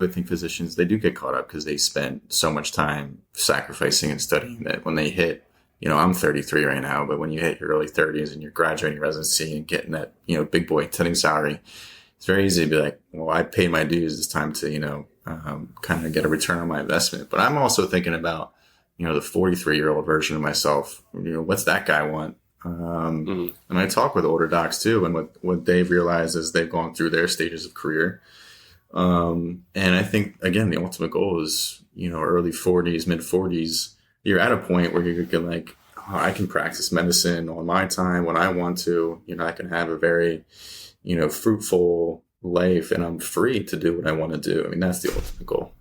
I think physicians, they do get caught up because they spend so much time sacrificing and studying that when they hit, I'm 33 right now, but when you hit your early 30s and you're graduating residency and getting that, big boy attending salary, it's very easy to be like, well, I paid my dues. It's time to, kind of get a return on my investment. But I'm also thinking about, the 43-year-old version of myself. What's that guy want? And I talk with older docs too, and what they've realized as they've gone through their stages of career. And I think, again, the ultimate goal is, early 40s, mid 40s, you're at a point where you can like, oh, I can practice medicine on my time when I want to, I can have a very, fruitful life and I'm free to do what I want to do. I mean, that's the ultimate goal.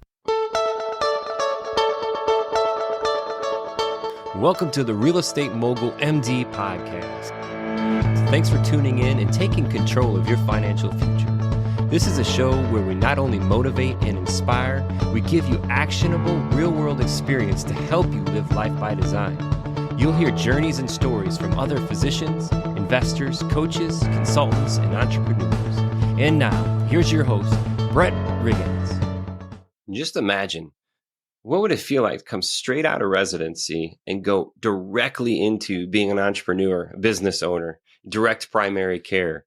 Welcome to the Real Estate Mogul MD podcast. Thanks for tuning in and taking control of your financial future. This is a show where we not only motivate and inspire, we give you actionable real-world experience to help you live life by design. You'll hear journeys and stories from other physicians, investors, coaches, consultants, and entrepreneurs. And now, here's your host, Brett Riggins. Just imagine, what would it feel like to come straight out of residency and go directly into being an entrepreneur, a business owner, direct primary care?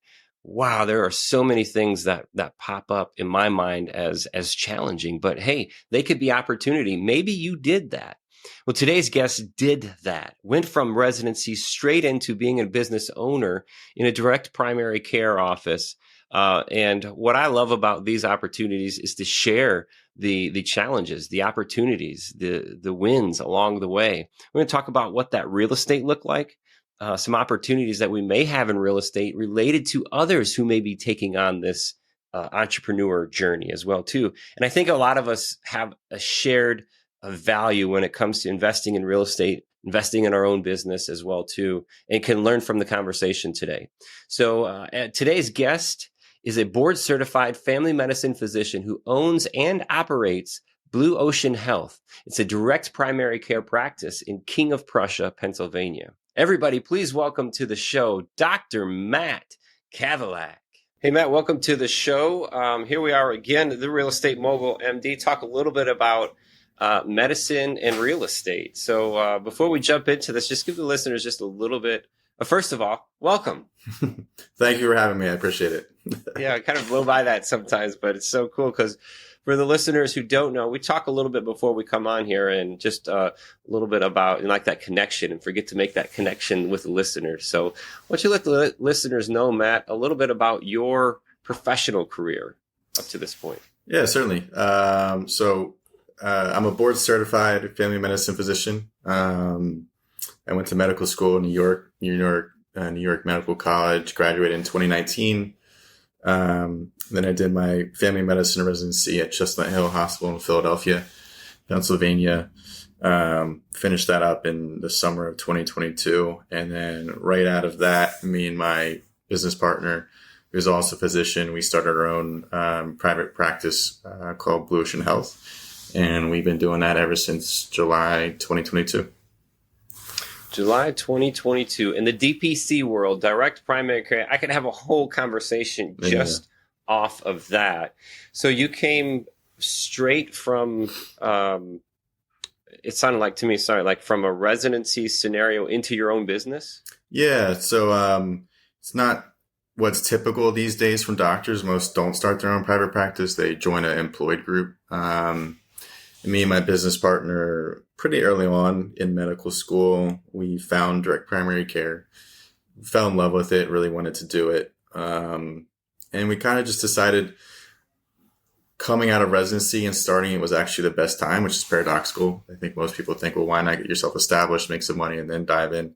Wow, there are so many things that pop up in my mind as challenging, but hey, they could be opportunity. Maybe you did that. Well, today's guest did that, went from residency straight into being a business owner in a direct primary care office. And what I love about these opportunities is to share the challenges, the opportunities, the wins along the way. We're going to talk about what that real estate looked like. Some opportunities that we may have in real estate related to others who may be taking on this entrepreneur journey as well too. And I think a lot of us have a shared value when it comes to investing in real estate, investing in our own business as well too, and can learn from the conversation today. So today's guest is a board certified family medicine physician who owns and operates Blue Ocean Health. It's a direct primary care practice in King of Prussia, Pennsylvania. Everybody, please welcome to the show, Dr. Matt Kavalek. Hey, Matt, welcome to the show. Here we are again, the Real Estate Mogul MD, talk a little bit about medicine and real estate. So before we jump into this, just give the listeners just a little bit. First of all, welcome. Thank you for having me. I appreciate it. Yeah, I kind of blow by that sometimes, but it's so cool because for the listeners who don't know, we talk a little bit before we come on here and just a little bit about like that connection and forget to make that connection with the listeners. So why don't you let the listeners know, Matt, a little bit about your professional career up to this point? Yeah, certainly. So I'm a board certified family medicine physician. I went to medical school in New York Medical College, graduated in 2019. Then I did my family medicine residency at Chestnut Hill Hospital in Philadelphia, Pennsylvania. Finished that up in the summer of 2022. And then right out of that, me and my business partner, who's also a physician, we started our own private practice called Blue Ocean Health. And we've been doing that ever since July 2022. July 2022. In the DPC world, direct primary care, I could have a whole conversation just off of that. So you came straight from, it sounded like to me, like from a residency scenario into your own business? Yeah. So it's not what's typical these days from doctors. Most don't start their own private practice. They join an employed group. Me and my business partner, pretty early on in medical school, we found direct primary care, fell in love with it, really wanted to do it. And we kind of just decided coming out of residency and starting it was actually the best time, which is paradoxical. I think most people think, well, why not get yourself established, make some money, and then dive in?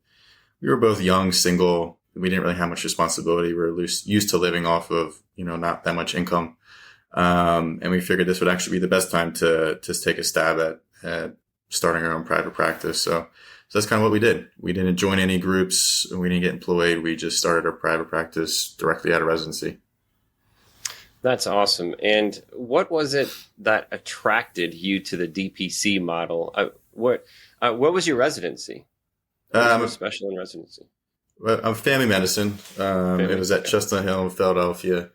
We were both young, single. We didn't really have much responsibility. We were used to living off of, not that much income. And we figured this would actually be the best time to take a stab at starting our own private practice. So that's kind of what we did. We didn't join any groups. We didn't get employed. We just started our private practice directly out of residency. That's awesome. And what was it that attracted you to the DPC model? What was your residency? What was special in residency? I'm family medicine. It was at Chestnut Hill in Philadelphia.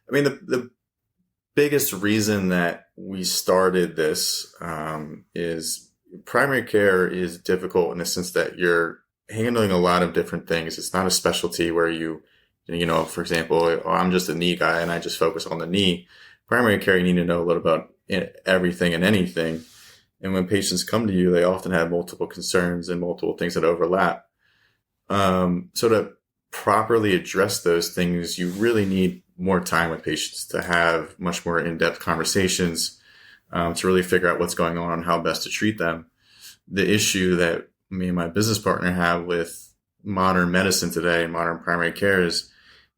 I mean, the biggest reason that we started this is primary care is difficult in the sense that you're handling a lot of different things. It's not a specialty where for example, I'm just a knee guy and I just focus on the knee. Primary care, you need to know a little about everything and anything. And when patients come to you, they often have multiple concerns and multiple things that overlap. So to properly address those things, you really need more time with patients to have much more in-depth conversations, to really figure out what's going on and how best to treat them. The issue that me and my business partner have with modern medicine today and modern primary care is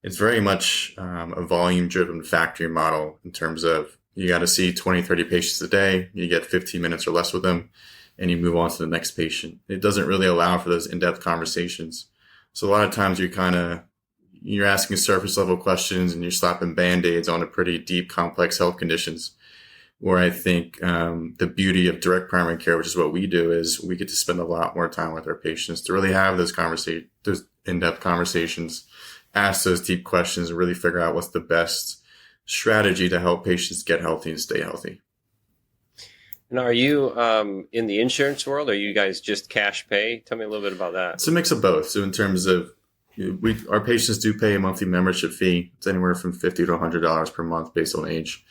it's very much a volume-driven factory model in terms of you got to see 20, 30 patients a day, you get 15 minutes or less with them, and you move on to the next patient. It doesn't really allow for those in-depth conversations. So a lot of times you're asking surface level questions and you're slapping band-aids on a pretty deep, complex health conditions. Where I think the beauty of direct primary care, which is what we do, is we get to spend a lot more time with our patients to really have those in-depth conversations, ask those deep questions, and really figure out what's the best strategy to help patients get healthy and stay healthy. And are you in the insurance world? Or are you guys just cash pay? Tell me a little bit about that. It's a mix of both. So in terms of our patients do pay a monthly membership fee. It's anywhere from $50 to $100 per month based on age.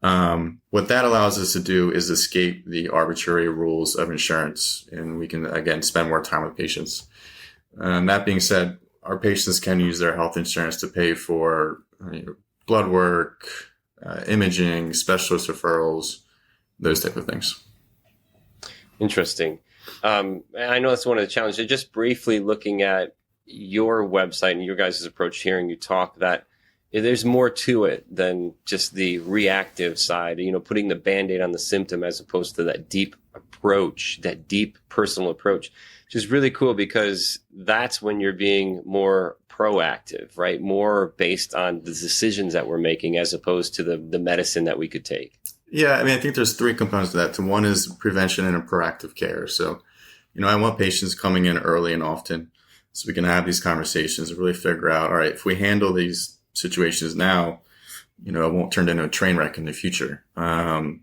What that allows us to do is escape the arbitrary rules of insurance, and we can, again, spend more time with patients. That being said, our patients can use their health insurance to pay for blood work, imaging, specialist referrals, those type of things. Interesting. I know that's one of the challenges. Just briefly looking at your website and your guys' approach, hearing you talk, that there's more to it than just the reactive side, putting the Band-Aid on the symptom as opposed to that deep approach, that deep personal approach, which is really cool because that's when you're being more proactive, right? More based on the decisions that we're making as opposed to the medicine that we could take. Yeah, I think there's three components to that. One is prevention and proactive care. So, I want patients coming in early and often so we can have these conversations and really figure out, all right, if we handle these situations now, it won't turn into a train wreck in the future. And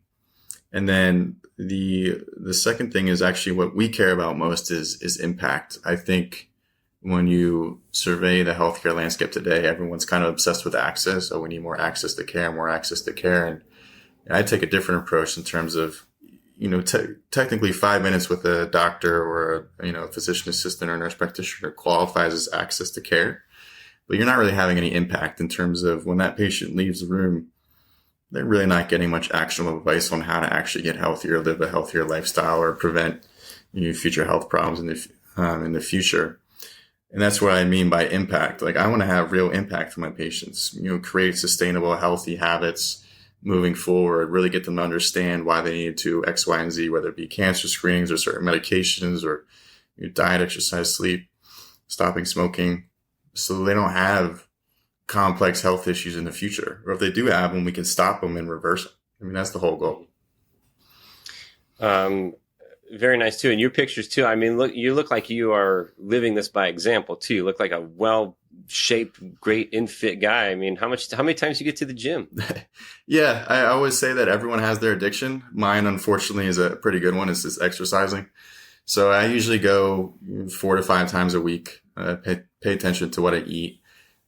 then the second thing is actually what we care about most is impact. I think when you survey the healthcare landscape today, everyone's kind of obsessed with access. So we need more access to care, more access to care. And I take a different approach in terms of, technically 5 minutes with a doctor or a physician assistant or nurse practitioner qualifies as access to care. But you're not really having any impact in terms of when that patient leaves the room, they're really not getting much actionable advice on how to actually get healthier, live a healthier lifestyle, or prevent future health problems in the future. And that's what I mean by impact. Like, I want to have real impact for my patients, create sustainable, healthy habits moving forward, really get them to understand why they need to X, Y, and Z, whether it be cancer screenings or certain medications or diet, exercise, sleep, stopping smoking, so they don't have complex health issues in the future. Or if they do have them, we can stop them and reverse them. That's the whole goal. Very nice too. And your pictures too. You look like you are living this by example too. You look like a well-shaped, great, in-fit guy. How many times do you get to the gym? Yeah, I always say that everyone has their addiction. Mine, unfortunately, is a pretty good one. It's just exercising. So I usually go 4 to 5 times a week. Pay attention to what I eat.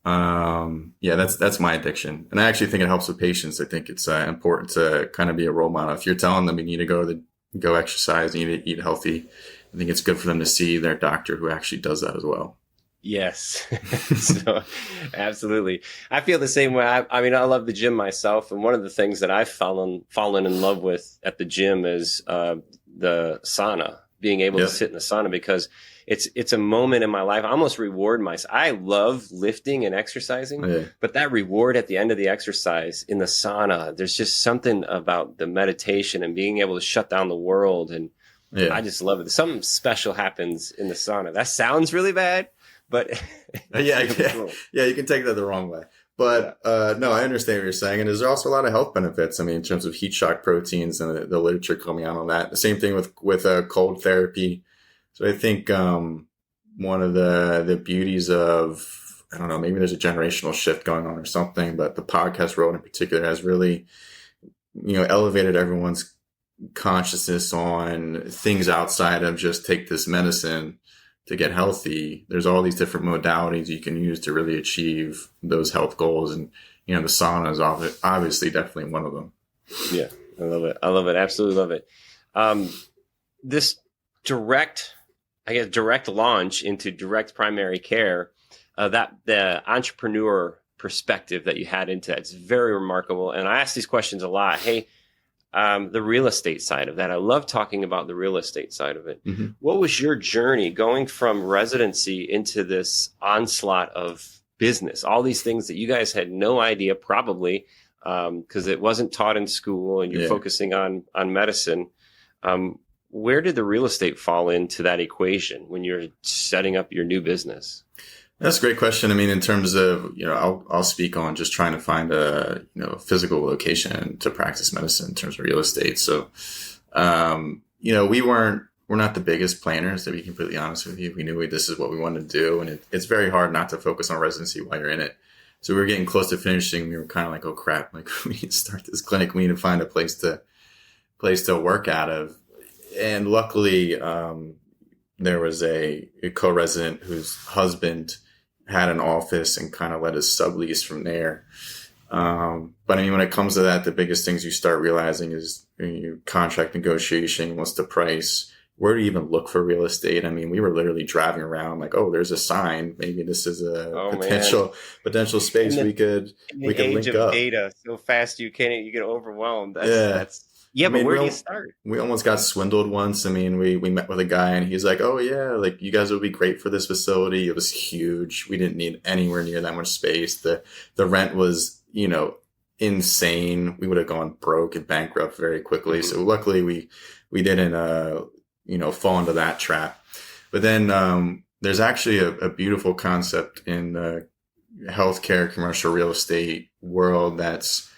That's my addiction. And I actually think it helps with patients. I think it's important to kind of be a role model. If you're telling them you need to go exercise, you need to eat healthy, I think it's good for them to see their doctor who actually does that as well. Yes. So, absolutely. I feel the same way. I love the gym myself. And one of the things that I've fallen in love with at the gym is the sauna, being able to sit in the sauna, because it's a moment in my life. I almost reward myself. I love lifting and exercising, but that reward at the end of the exercise in the sauna, there's just something about the meditation and being able to shut down the world. And I just love it. Something special happens in the sauna. That sounds really bad, but you can take that the wrong way. But no, I understand what you're saying. And there's also a lot of health benefits. In terms of heat shock proteins and the literature coming out on that. The same thing with cold therapy. So I think one of the beauties of, I don't know, maybe there's a generational shift going on or something, but the podcast world in particular has really elevated everyone's consciousness on things outside of just take this medicine to get healthy. There's all these different modalities you can use to really achieve those health goals. And, the sauna is obviously definitely one of them. Yeah, I love it. I love it. Absolutely love it. This direct launch into direct primary care, that the entrepreneur perspective that you had into it's very remarkable. And I ask these questions a lot. Hey, the real estate side of that. I love talking about the real estate side of it. Mm-hmm. What was your journey going from residency into this onslaught of business? All these things that you guys had no idea, probably, because it wasn't taught in school and you're focusing on medicine. Where did the real estate fall into that equation when you're setting up your new business? That's a great question. I mean, in terms of, I'll speak on just trying to find a, physical location to practice medicine in terms of real estate. So, we're not the biggest planners, to be completely honest with you. We knew this is what we wanted to do. And it's very hard not to focus on residency while you're in it. So we were getting close to finishing. We were kind of like, oh crap, like we need to start this clinic. We need to find a place to work out of. And luckily, there was a co-resident whose husband had an office and kind of let us sublease from there. But I mean, when it comes to that, the biggest things you start realizing is your contract negotiation, what's the price, where do you even look for real estate? I mean, we were literally driving around like, oh, there's a sign. Maybe this is a potential space we could link up. In the age of data, so fast you get overwhelmed. But where do you start? We almost got swindled once. I mean, we met with a guy and he's like, oh yeah, like you guys would be great for this facility. It was huge. We didn't need anywhere near that much space. The rent was, insane. We would have gone broke and bankrupt very quickly. Mm-hmm. So luckily we didn't, fall into that trap. But then, there's actually a beautiful concept in the healthcare commercial real estate world that's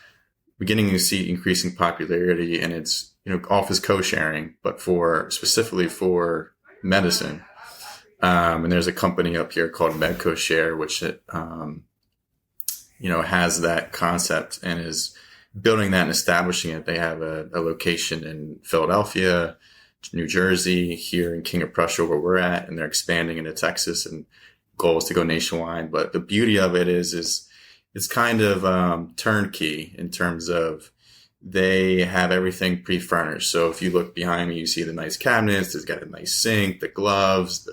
beginning to see increasing popularity, and it's, office co-sharing, but specifically for medicine. And there's a company up here called MedcoShare, which has that concept and is building that and establishing it. They have a location in Philadelphia, New Jersey, here in King of Prussia where we're at, and they're expanding into Texas, and goal is to go nationwide. But the beauty of it is it's kind of turnkey in terms of they have everything pre-furnished. So if you look behind me, you see the nice cabinets. It's got a nice sink, the gloves,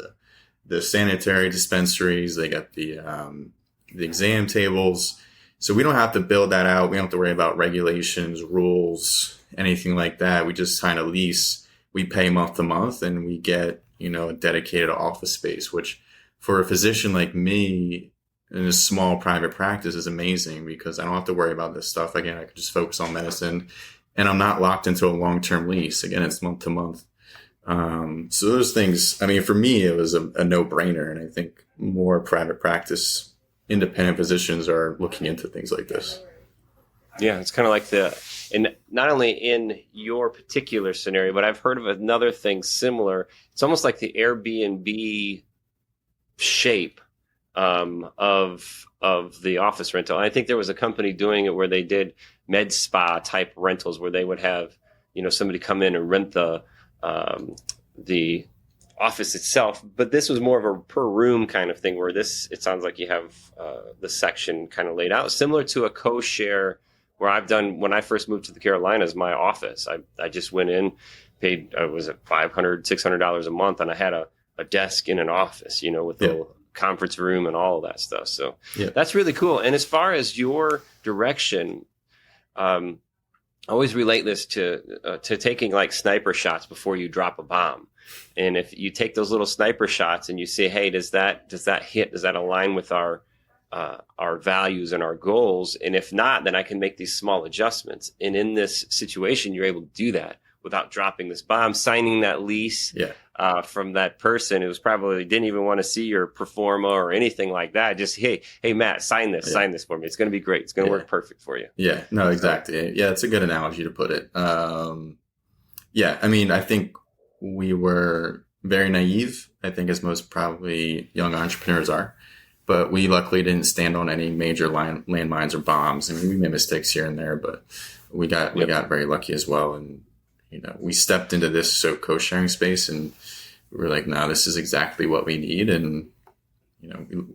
the sanitary dispensaries. They got the exam tables. So we don't have to build that out. We don't have to worry about regulations, rules, anything like that. We just kind of lease. We pay month to month, and we get, a dedicated office space, which for a physician like me in a small private practice is amazing because I don't have to worry about this stuff. Again, I can just focus on medicine, and I'm not locked into a long-term lease. Again, it's month to month. So those things, I mean, for me, it was a no-brainer. And I think more private practice, independent physicians are looking into things like this. Yeah, it's kind of like and not only in your particular scenario, but I've heard of another thing similar. It's almost like the Airbnb shape of the office rental. And I think there was a company doing it where they did med spa type rentals where they would have, somebody come in and rent the office itself. But this was more of a per room kind of thing where it sounds like you have the section kind of laid out, similar to a co-share where I've done when I first moved to the Carolinas, my office. I just went in, paid, was it $500, $600 a month, and I had a desk in an office, with the conference room and all of that stuff. So that's really cool. And as far as your direction, I always relate this to taking like sniper shots before you drop a bomb. And if you take those little sniper shots and you say, hey, does that hit? Does that align with our values and our goals? And if not, then I can make these small adjustments. And in this situation, you're able to do that without dropping this bomb, signing that lease from that person who's probably didn't even want to see your performa or anything like that. Just, hey, Matt, sign this for me. It's going to be great. It's going to work perfect for you. Yeah, no, exactly. Yeah, it's a good analogy to put it. I mean, I think we were very naive, I think, as most probably young entrepreneurs are. but we luckily didn't stand on any major landmines or bombs. I mean, we made mistakes here and there, but we got very lucky as well. And, we stepped into this co-sharing space and we were like, no, this is exactly what we need. And,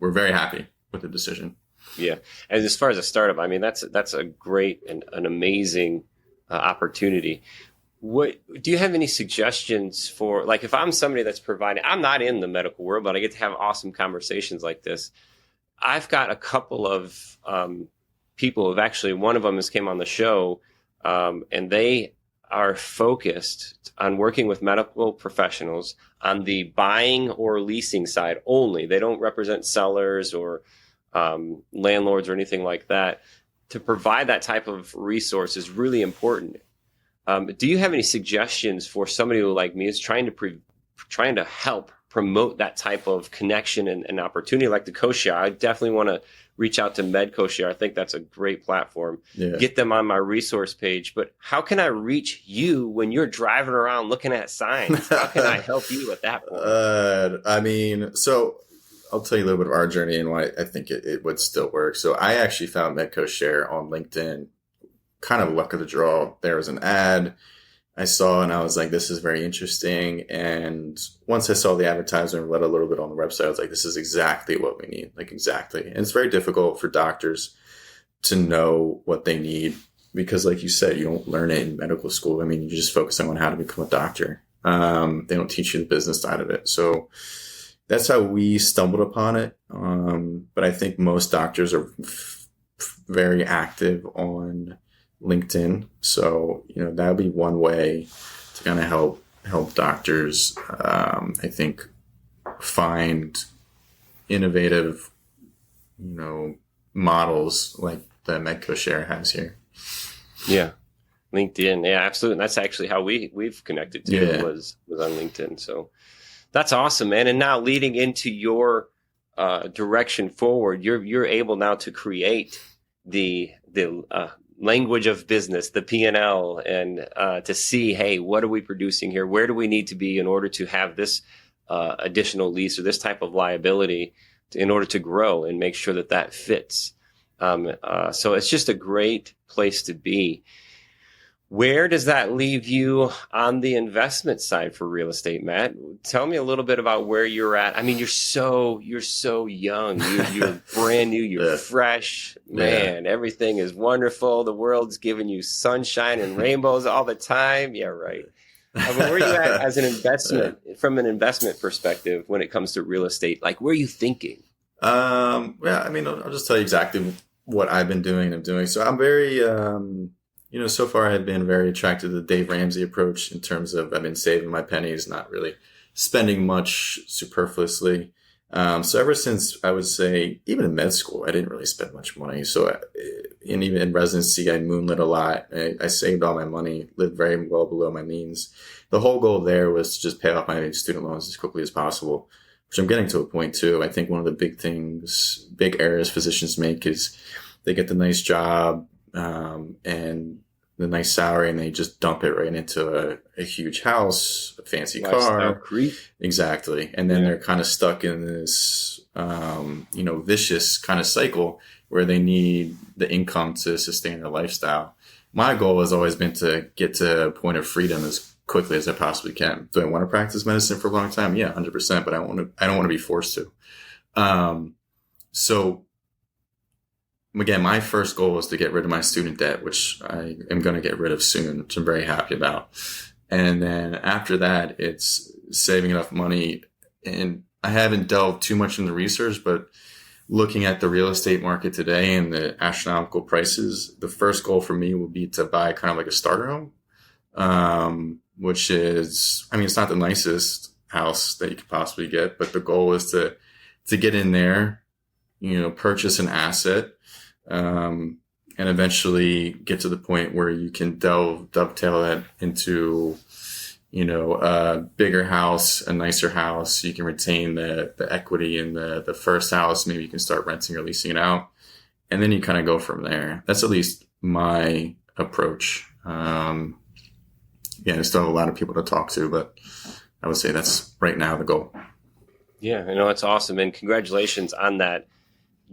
we're very happy with the decision. Yeah. And as far as a startup, I mean, that's a great and an amazing opportunity. What do you have any suggestions for, like, if I'm somebody that's providing, I'm not in the medical world, but I get to have awesome conversations like this. I've got a couple of people who've actually, one of them has came on the show, and they are focused on working with medical professionals on the buying or leasing side only. They don't represent sellers or landlords or anything like that. To provide that type of resource is really important. Do you have any suggestions for somebody who, like me, is trying to help promote that type of connection and opportunity, like the co-share? I definitely want to reach out to MedCoShare. I think that's a great platform. Yeah. Get them on my resource page. But how can I reach you when you're driving around looking at signs? How can I help you at that point? So I'll tell you a little bit of our journey and why I think it would still work. So I actually found MedCoShare on LinkedIn, kind of luck of the draw. There was an ad I saw and I was like, this is very interesting. And once I saw the advertisement and read a little bit on the website, I was like, this is exactly what we need. Like, exactly. And it's very difficult for doctors to know what they need because, like you said, you don't learn it in medical school. I mean, you're just focusing on how to become a doctor. They don't teach you the business side of it. So that's how we stumbled upon it. But I think most doctors are very active on LinkedIn. So, that would be one way to kind of help doctors, I think, find innovative, models like the MedCoShare has here. Yeah. LinkedIn. Yeah, absolutely. And that's actually how we've connected too, was on LinkedIn. So that's awesome, man. And now leading into your direction forward, you're able now to create the language of business, the P&L, and to see, hey, what are we producing here? Where do we need to be in order to have this additional lease or this type of liability in order to grow and make sure that fits? So it's just a great place to be. Where does that leave you on the investment side for real estate, Matt? Tell me a little bit about where you're at. I mean, you're so young. You're brand new. You're fresh, man. Yeah. Everything is wonderful. The world's giving you sunshine and rainbows all the time. Yeah, right. But where are you at as an investment, from an investment perspective, when it comes to real estate? Like, where are you thinking? I'll just tell you exactly what I've been doing and I'm doing. So I'm very, so far I've been very attracted to the Dave Ramsey approach in terms of I've been saving my pennies, not really spending much superfluously. So ever since, I would say, even in med school, I didn't really spend much money. So and even in residency, I moonlit a lot. I saved all my money, lived very well below my means. The whole goal there was to just pay off my student loans as quickly as possible, which I'm getting to a point too. I think one of the big errors physicians make is they get the nice job, and the nice salary, and they just dump it right into a huge house, a fancy car. Creep. Exactly. And then they're kind of stuck in this, vicious kind of cycle where they need the income to sustain their lifestyle. My goal has always been to get to a point of freedom as quickly as I possibly can. Do I want to practice medicine for a long time? Yeah, 100%, but I don't want to be forced to. So again, my first goal was to get rid of my student debt, which I am going to get rid of soon, which I'm very happy about. And then after that, it's saving enough money. And I haven't delved too much into research, but looking at the real estate market today and the astronomical prices, the first goal for me would be to buy kind of like a starter home, which is, it's not the nicest house that you could possibly get, but the goal is to get in there, purchase an asset, and eventually get to the point where you can dovetail that into, a bigger house, a nicer house. You can retain the equity in the first house. Maybe you can start renting or leasing it out. And then you kind of go from there. That's at least my approach. I still have a lot of people to talk to, but I would say that's right now the goal. Yeah, I know, it's awesome. And congratulations on that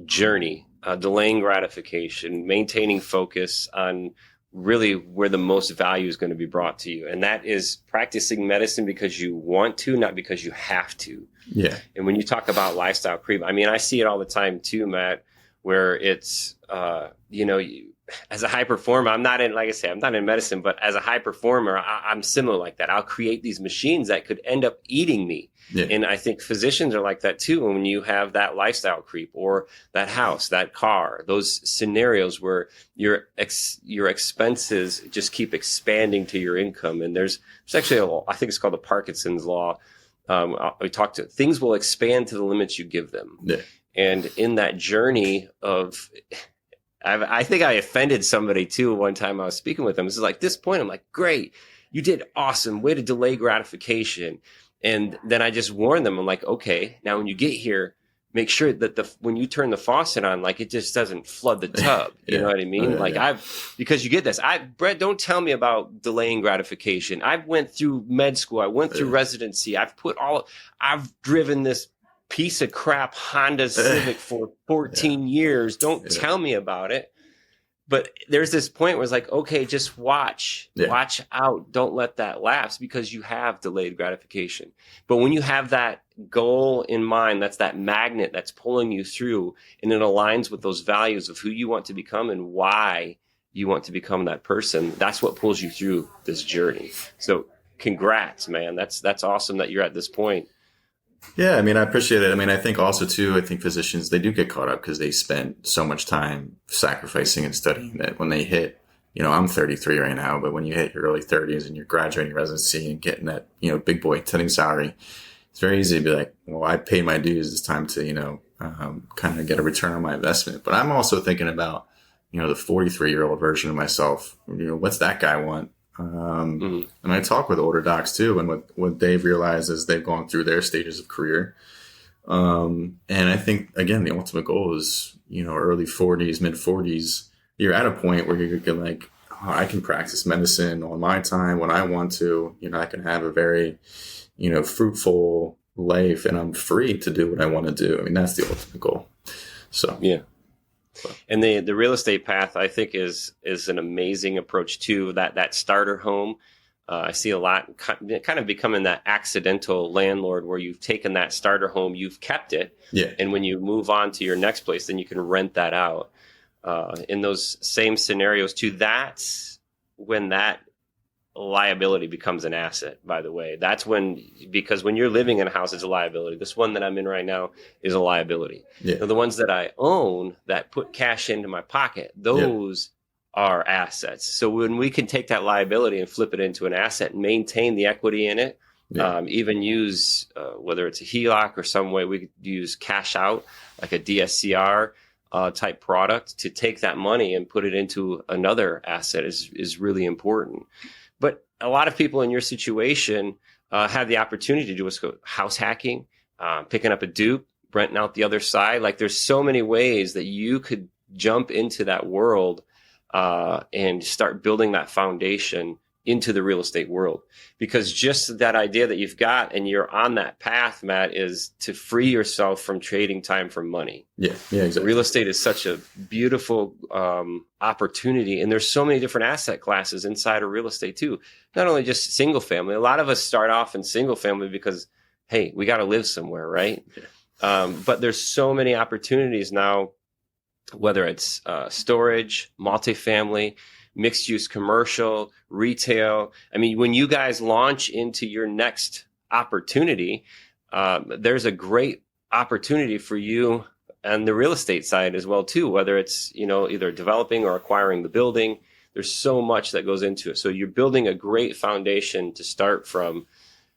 journey, delaying gratification, maintaining focus on really where the most value is going to be brought to you. And that is practicing medicine because you want to, not because you have to. Yeah. And when you talk about lifestyle creep, I mean, I see it all the time too, Matt, where it's, as a high performer, I'm not in medicine, but as a high performer, I'm similar like that. I'll create these machines that could end up eating me. Yeah. And I think physicians are like that too. When you have that lifestyle creep or that house, that car, those scenarios where your expenses just keep expanding to your income. And there's actually I think it's called the Parkinson's law. We talked to things will expand to the limits you give them. Yeah. And in that journey of, I think I offended somebody too. One time I was speaking with them. This is like this point. I'm like, great, you did awesome. Way to delay gratification. And then I just warned them. I'm like, okay, now when you get here, make sure that when you turn the faucet on, like it just doesn't flood the tub. You know what I mean? Because you get this. Brett, don't tell me about delaying gratification. I went through med school. I went through residency. I've driven this piece of crap Honda Civic for 14 years. Don't tell me about it. But there's this point where it's like, okay, just watch out. Don't let that lapse because you have delayed gratification. But when you have that goal in mind, that's that magnet that's pulling you through, and it aligns with those values of who you want to become and why you want to become that person. That's what pulls you through this journey. So congrats, man. That's awesome that you're at this point. Yeah, I mean, I appreciate it. I mean, I think also too, I think physicians, they do get caught up because they spend so much time sacrificing and studying that when they hit, I'm 33 right now, but when you hit your early 30s and you're graduating residency and getting that, big boy attending salary, it's very easy to be like, well, I paid my dues. It's time to, kind of get a return on my investment. But I'm also thinking about, the 43-year-old version of myself. What's that guy want? And I talk with older docs too, and what they've realized as they've gone through their stages of career. And I think, again, the ultimate goal is, early 40s, mid 40s, you're at a point where you're like, oh, I can practice medicine on my time when I want to, I can have a very, fruitful life and I'm free to do what I want to do. I mean, that's the ultimate goal. So, yeah. And the real estate path, I think, is an amazing approach to that starter home. I see a lot kind of becoming that accidental landlord where you've taken that starter home, you've kept it. Yeah. And when you move on to your next place, then you can rent that out. In those same scenarios too, that's when that liability becomes an asset, by the way. Because when you're living in a house, it's a liability. This one that I'm in right now is a liability. Yeah. So the ones that I own that put cash into my pocket, those are assets. So when we can take that liability and flip it into an asset and maintain the equity in it, even use, whether it's a HELOC or some way, we could use cash out, like a DSCR type product, to take that money and put it into another asset is really important. But a lot of people in your situation have the opportunity to do what's called house hacking, picking up a dupe, renting out the other side. Like there's so many ways that you could jump into that world and start building that foundation into the real estate world. Because just that idea that you've got and you're on that path, Matt, is to free yourself from trading time for money. Yeah, exactly. Real estate is such a beautiful opportunity. And there's so many different asset classes inside of real estate too. Not only just single family. A lot of us start off in single family because, hey, we got to live somewhere, right? Yeah. But there's so many opportunities now, whether it's storage, multifamily, mixed use commercial, retail. I mean, when you guys launch into your next opportunity, there's a great opportunity for you on the real estate side as well too, whether it's, either developing or acquiring the building. There's so much that goes into it. So you're building a great foundation to start from.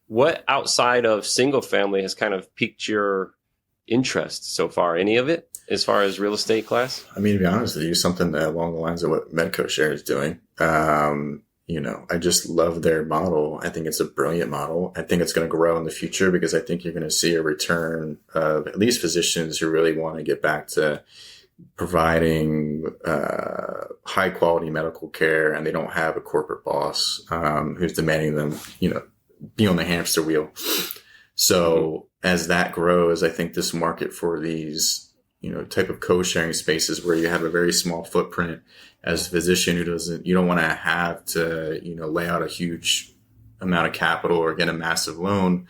What outside of single family has kind of piqued your interest so far? Any of it as far as real estate class? I mean, to be honest with you, something that along the lines of what Medco Share is doing. I just love their model. I think it's a brilliant model. I think it's going to grow in the future because I think you're going to see a return of at least physicians who really want to get back to providing high quality medical care, and they don't have a corporate boss who's demanding them, be on the hamster wheel. So as that grows, I think this market for these type of co-sharing spaces where you have a very small footprint as a physician you don't want to have to, lay out a huge amount of capital or get a massive loan.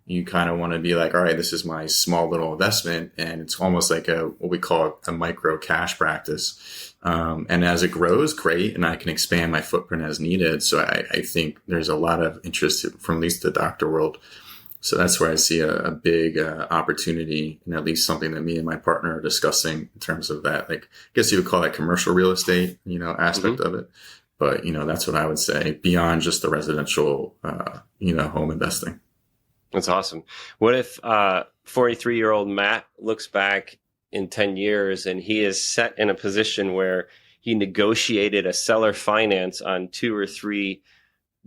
You kind of want to be like, all right, this is my small little investment. And it's almost like what we call a micro cash practice. And as it grows, great. And I can expand my footprint as needed. So I think there's a lot of interest from at least the doctor world. So that's where I see a big opportunity, and at least something that me and my partner are discussing in terms of that. Like, I guess you would call that commercial real estate, aspect of it. But, that's what I would say beyond just the residential, home investing. That's awesome. What if 43-year-old Matt looks back in 10 years and he is set in a position where he negotiated a seller finance on 2 or 3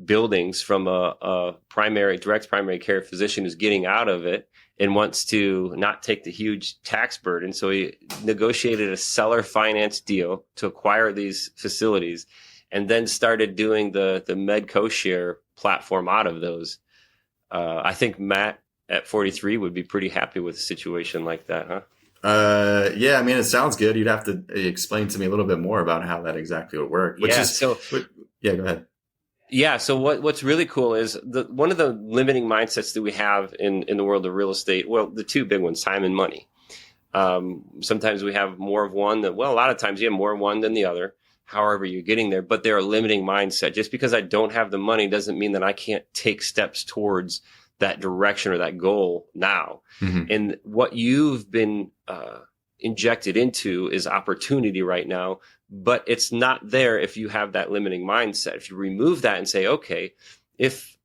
buildings from a direct primary care physician who's getting out of it and wants to not take the huge tax burden. So he negotiated a seller finance deal to acquire these facilities and then started doing the Medco share platform out of those. I think Matt at 43 would be pretty happy with a situation like that, huh? Yeah, I mean, it sounds good. You'd have to explain to me a little bit more about how that exactly would work. Go ahead. Yeah. So what's really cool is one of the limiting mindsets that we have in the world of real estate. Well, the 2 big ones, time and money. Sometimes we have more of one a lot of times you have more of one than the other. However, you're getting there, but they're a limiting mindset. Just because I don't have the money doesn't mean that I can't take steps towards that direction or that goal now. Mm-hmm. And what you've been injected into is opportunity right now, but it's not there if you have that limiting mindset. If you remove that and say, okay, if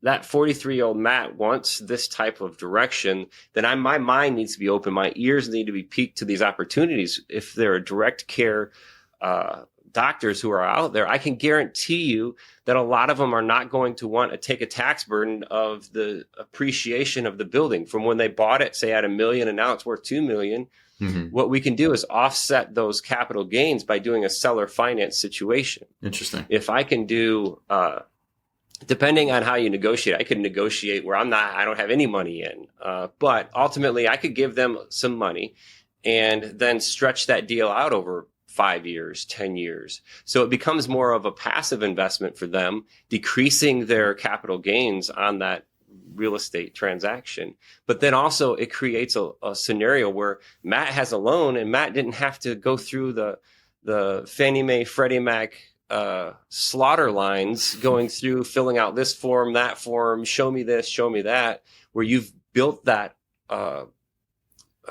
that 43-year-old Matt wants this type of direction, then my mind needs to be open. My ears need to be peaked to these opportunities. If there are direct care doctors who are out there, I can guarantee you that a lot of them are not going to want to take a tax burden of the appreciation of the building from when they bought it, say at $1 million and now it's worth $2 million. Mm-hmm. What we can do is offset those capital gains by doing a seller finance situation. Interesting. If I can do, depending on how you negotiate, I could negotiate where I don't have any money in, but ultimately I could give them some money and then stretch that deal out over 5 years, 10 years. So it becomes more of a passive investment for them, decreasing their capital gains on that real estate transaction. But then also it creates a scenario where Matt has a loan and Matt didn't have to go through the Fannie Mae, Freddie Mac slaughter lines, going through filling out this form, that form, show me this, show me that, where you've built that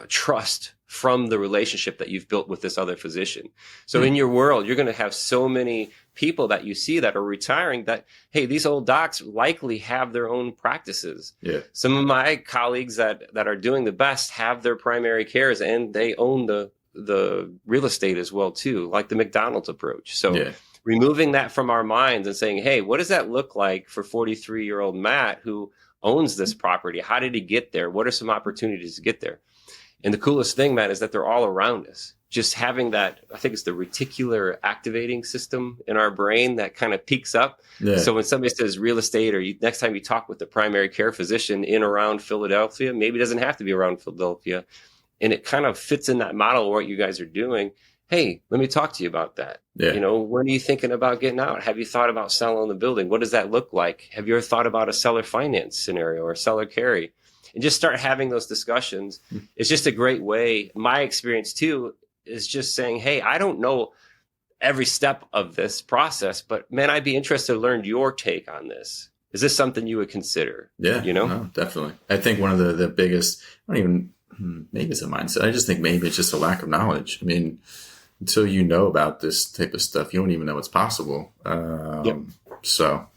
trust from the relationship that you've built with this other physician. So in your world, you're going to have so many people that you see that are retiring that, hey, these old docs likely have their own practices. Yeah. Some of my colleagues that are doing the best have their primary cares and they own the real estate as well too, like the McDonald's approach. So removing that from our minds and saying, hey, what does that look like for 43-year-old Matt who owns this property? How did he get there? What are some opportunities to get there? And the coolest thing, Matt, is that they're all around us. Just having that, I think it's the reticular activating system in our brain that kind of peaks up. Yeah. So when somebody says real estate, or next time you talk with the primary care physician in around Philadelphia, maybe it doesn't have to be around Philadelphia, and it kind of fits in that model of what you guys are doing. Hey, let me talk to you about that. Yeah. When are you thinking about getting out? Have you thought about selling the building? What does that look like? Have you ever thought about a seller finance scenario or seller carry? And just start having those discussions. It's just a great way. My experience too is just saying, hey, I don't know every step of this process, but man, I'd be interested to learn your take on this. Is this something you would consider? Yeah, no, definitely. I think one of the biggest, maybe it's a mindset. I just think maybe it's just a lack of knowledge. I mean, until you know about this type of stuff, you don't even know it's possible. So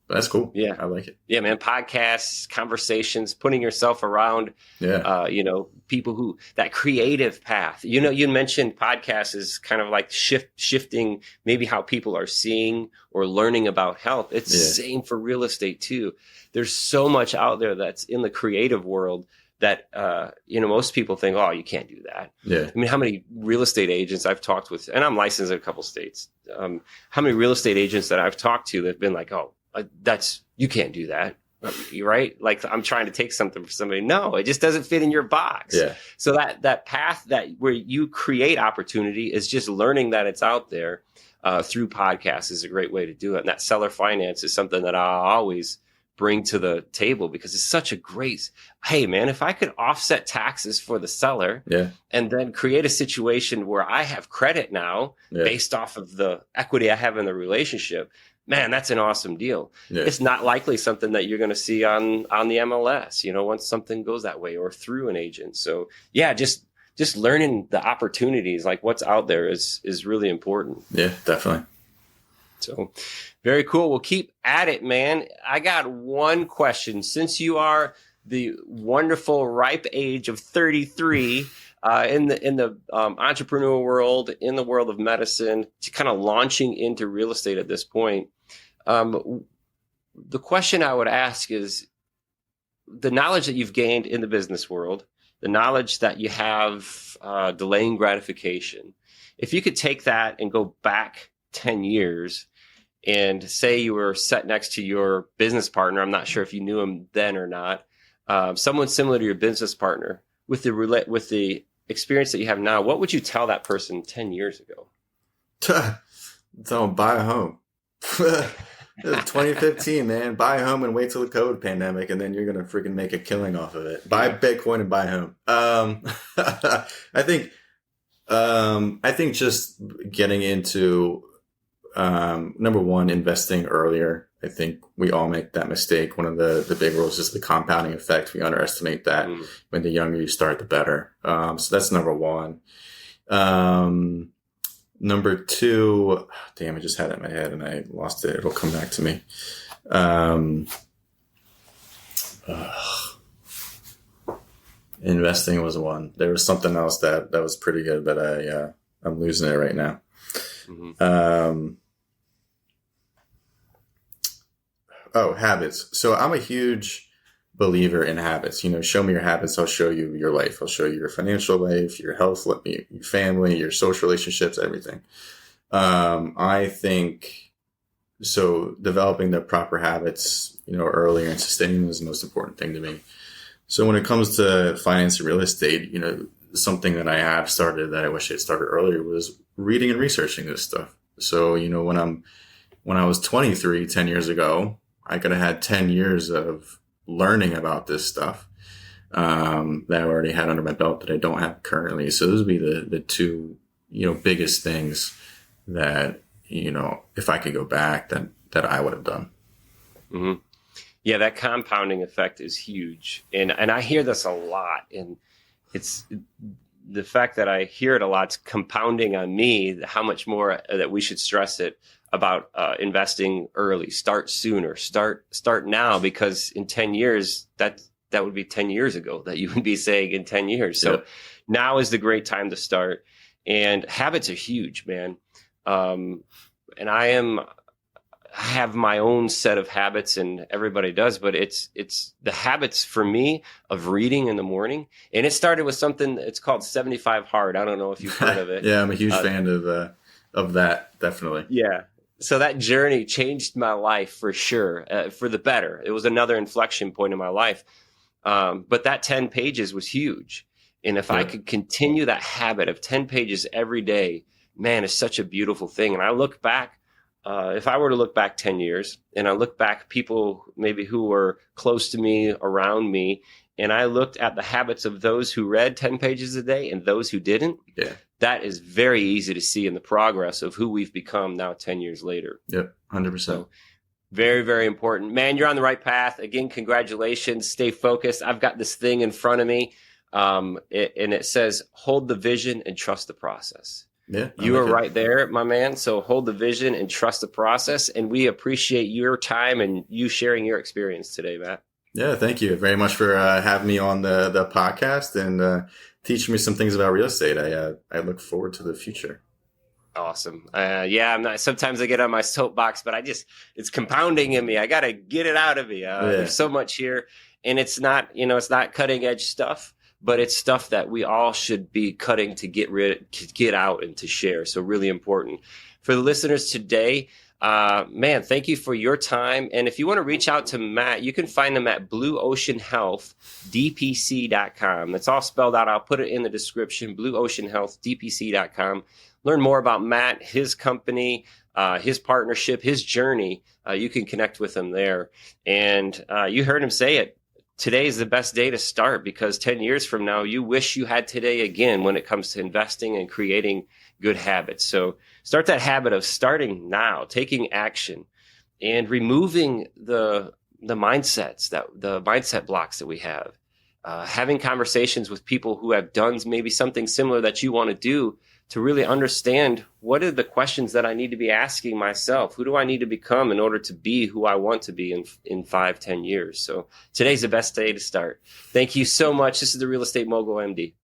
that's cool. Yeah. I like it. Yeah, man. Podcasts, conversations, putting yourself around, people who, that creative path. You mentioned podcasts is kind of like shifting maybe how people are seeing or learning about health. It's the same for real estate too. There's so much out there that's in the creative world that, most people think, oh, you can't do that. Yeah. I mean, how many real estate agents I've talked with, and I'm licensed in a couple states. How many real estate agents that I've talked to that have been like, oh, you can't do that. right? Like I'm trying to take something for somebody. No, it just doesn't fit in your box. Yeah. So that path where you create opportunity is just learning that it's out there through podcasts is a great way to do it. And that seller finance is something that I always bring to the table because it's such a great, hey man, if I could offset taxes for the seller and then create a situation where I have credit now based off of the equity I have in the relationship, man, that's an awesome deal. Yeah. It's not likely something that you're going to see on the MLS, once something goes that way or through an agent. So yeah, just learning the opportunities, like what's out there is really important. Yeah, definitely. So very cool. We'll keep at it, man. I got one question. Since you are the wonderful ripe age of 33 in the entrepreneurial world, in the world of medicine, to kind of launching into real estate at this point, the question I would ask is the knowledge that you've gained in the business world, the knowledge that you have delaying gratification. If you could take that and go back 10 years and say you were sat next to your business partner, I'm not sure if you knew him then or not, someone similar to your business partner with the experience that you have now, what would you tell that person 10 years ago? Tell them buy a home. 2015, man. Buy a home and wait till the COVID pandemic, and then you're going to freaking make a killing off of it. Buy Bitcoin and buy a home. I think just getting into number one, investing earlier. I think we all make that mistake. One of the big rules is the compounding effect. We underestimate that. When the younger you start, the better. So that's number one. Number two, damn, I just had it in my head and I lost it. It'll come back to me. Investing was one. There was something else that was pretty good, but I'm losing it right now. Habits. So I'm a huge believer in habits. Show me your habits. I'll show you your life. I'll show you your financial life, your health, your family, your social relationships, everything. I think so. Developing the proper habits, earlier and sustaining them is the most important thing to me. So when it comes to finance and real estate, something that I have started that I wish I had started earlier was reading and researching this stuff. So, when I was 23, 10 years ago, I could have had 10 years of learning about this stuff that I already had under my belt that I don't have currently. So those would be the two, biggest things that, if I could go back, that I would have done. Mm-hmm. Yeah, that compounding effect is huge. And I hear this a lot. And it's the fact that I hear it a lot's compounding on me, how much more that we should stress it about investing early, start sooner, start now, because in 10 years, that would be 10 years ago that you would be saying in 10 years. So now is the great time to start. And habits are huge, man. And I have my own set of habits, and everybody does, but it's the habits for me of reading in the morning. And it started with something, it's called 75 Hard. I don't know if you've heard of it. Yeah, I'm a huge fan of that, definitely. Yeah. So that journey changed my life for sure, for the better. It was another inflection point in my life. But that 10 pages was huge. And if I could continue that habit of 10 pages every day, man, it's such a beautiful thing. And I look back, if I were to look back 10 years and I look back people maybe who were close to me, around me, and I looked at the habits of those who read 10 pages a day and those who didn't, that is very easy to see in the progress of who we've become now 10 years later. Yep, 100%. So very, very important. Man, you're on the right path. Again, congratulations. Stay focused. I've got this thing in front of me, and it says, hold the vision and trust the process. Yeah, you are right there, my man. So hold the vision and trust the process. And we appreciate your time and you sharing your experience today, Matt. Yeah, thank you very much for having me on the podcast and teaching me some things about real estate. I look forward to the future. Awesome. Sometimes I get on my soapbox, but it's compounding in me. I got to get it out of me. There's so much here, and it's not cutting edge stuff, but it's stuff that we all should be cutting to get out and to share. So really important for the listeners today. Man, thank you for your time. And if you want to reach out to Matt, you can find him at blueoceanhealthdpc.com. That's all spelled out. I'll put it in the description, blueoceanhealthdpc.com. Learn more about Matt, his company, his partnership, his journey. You can connect with him there. And you heard him say it. Today is the best day to start, because 10 years from now, you wish you had today again when it comes to investing and creating good habits. So start that habit of starting now, taking action, and removing the mindset blocks that we have. Having conversations with people who have done maybe something similar that you want to do, to really understand what are the questions that I need to be asking myself. Who do I need to become in order to be who I want to be in 5-10 years? So today's the best day to start. Thank you so much. This is the Real Estate Mogul MD.